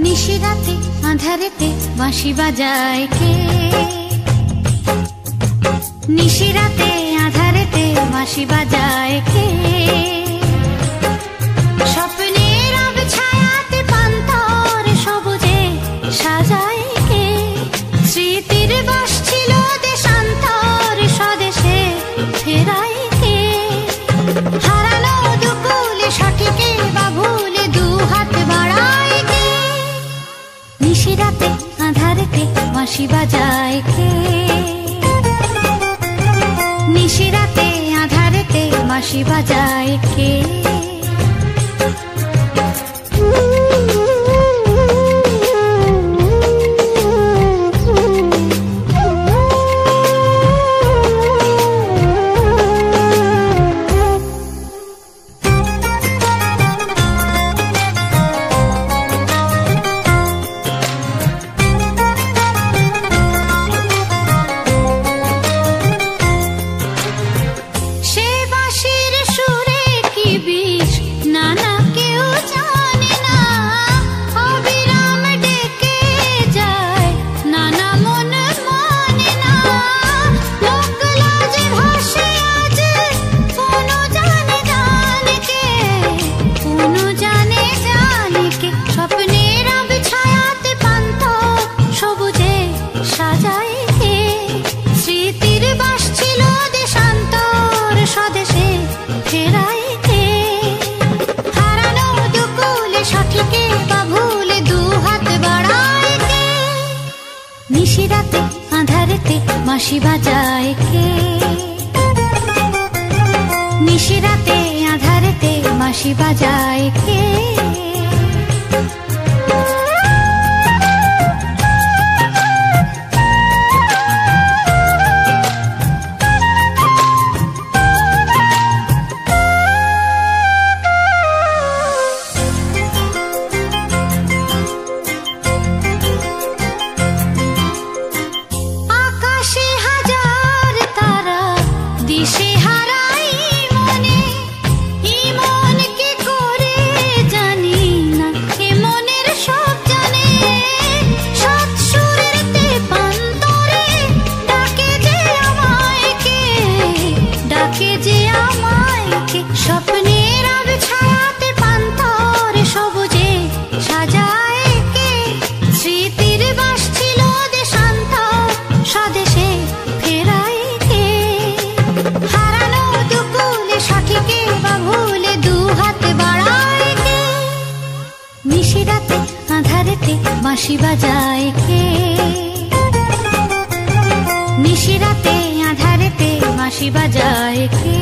নিশিরাতে আঁধারেতে বাঁশি বাজায় কে? নিশিরাতে আঁধারেতে বাঁশি বাজায় কে? স্বপ্নের রব ছায়াতে পান্তর সবুজে সাজায় কে? স্মৃতির বাস ছিল দেশান্তর স্বদেশে ফেরায় কে? হারানো দুকুলে সঠিকে বা ভুলে দু হাত বাড়ায় কে? নিশিরাতে আঁধারেতে বাঁশি বাজায় কে? নিশিরাতে আঁধারেতে বাঁশি বাজায় কে? নিশিরাতে আঁধারেতে বাঁশি বাজায় কে? নিশিরাতে আঁধারেতে বাঁশি বাজায় কে? স্বপ্নের রব ছায়াতে পান্তর সবুজে সাজায় কে? স্মৃতির বাস ছিল দেশান্তর স্বদেশে ফেরায় কে? হারানো দুকুলে সঠিকে বা ভুলে দু হাত বাড়ায় কে? নিশিরাতে আঁধারেতে বাঁশি বাজায় কে? নিশিরাতে আঁধারেতে বাঁশি বাজায় কে?